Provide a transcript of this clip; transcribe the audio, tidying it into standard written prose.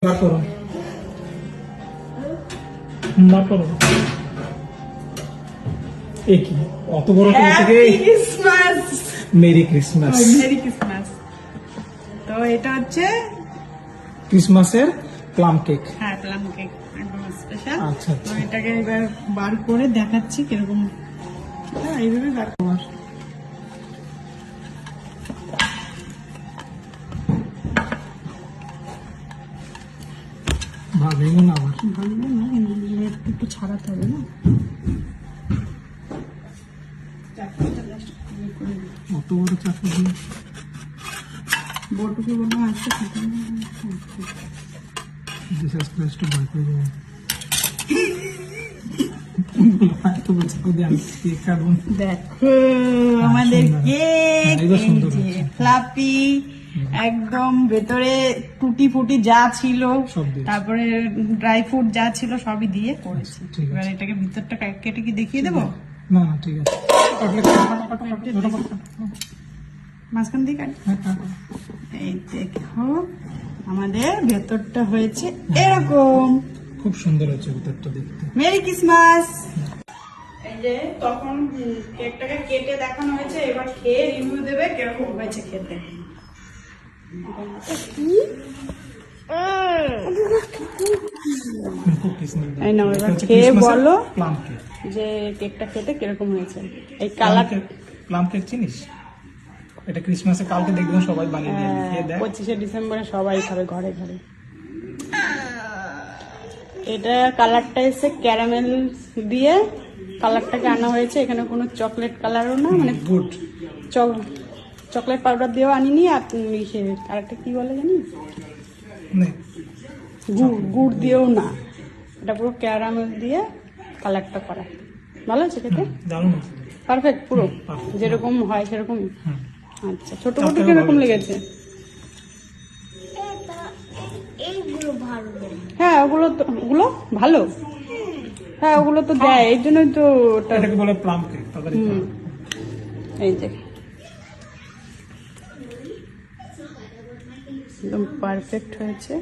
করো না করো এ কি অত বড় থেকে Christmas merry Christmas. Merry Christmas. তো এটা হচ্ছে ক্রিসমাসের প্লাম কেক। হ্যাঁ প্লাম কেক একদম স্পেশাল। আচ্ছা, তো এটাকে এবার বার করে দেখাচ্ছি কিরকম। হ্যাঁ এইভাবে বার কর। ভালো না আবার ভাঙবে না, একটু ছাড়াতে হবে না। অত বড় চাকু দিয়ে বটুকে বলবো আসতে থাকে না। জিসাস ক্রাইস্ট ভয় পেয়ে যাবে। এত বড় চাকু দিয়ে আমি কেক কাটবো না। দেখো আমাদের সুন্দর। কেক, এগুলো সুন্দর হচ্ছে। ফ্লাপি একদম ভেতরে টুটি ফুটি যা ছিল, সব দিয়েছে। তারপরে ড্রাই ফ্রুট যা ছিল সবই দিয়ে করেছি। ঠিক আছে। এবার এটাকে ভিতরটা কেটে কি দেখিয়ে দেবো? না না ঠিক আছে কাটলে মাঝখান দিয়ে কাট। এই দেখো আমাদের ভেতরটা হয়েছে এরকম। খুব সুন্দর হচ্ছে ভিতরটা দেখতে। Merry Christmas. এই যে তখন কেকটাকে কেটে দেখানো হয়েছে, এবার খেয়ে রিভিউ দেবে কিরকম হয়েছে খেতে। এই নাও এবার খেয়ে বলো প্লাম কেক। যে কেকটা খেতে কিরকম হয়েছে। এই কালার প্লাম কেক চিনিস? এটা ক্রিসমাসে কালকে দেখবেন সবাই বানিয়ে দিয়ে খেয়ে দেখ। 25শে ডিসেম্বরে সবাই খাবে ঘরে ঘরে। এটা কালারটা এসে ক্যারামেল দিয়ে কালারটাকে আনা হয়েছে, এখানে কোনো চকলেট কালারও না, মানে গুড। চকলেট পাউডার দিয়েও আনিনি। আর কালারটা কি বলে জানিস? গুড় দিয়েও না, এটা পুরো ক্যারামেল দিয়ে কালারটা করা। ভালো আছে খেতে, দারুণ। পারফেক্ট পুরো perfect। যেরকম হয় সেরকমই। হুম। আচ্ছা ছোট বটু কিরকম লেগেছে? হ্যাঁ ওগুলো ভালো। হ্যাঁ ওগুলো তো দেয়, এই জন্যই তো ওটা। এটাকে বলে প্লাম কেক। তাড়াতাড়ি খা। এই যে একদম পারফেক্ট হয়েছে।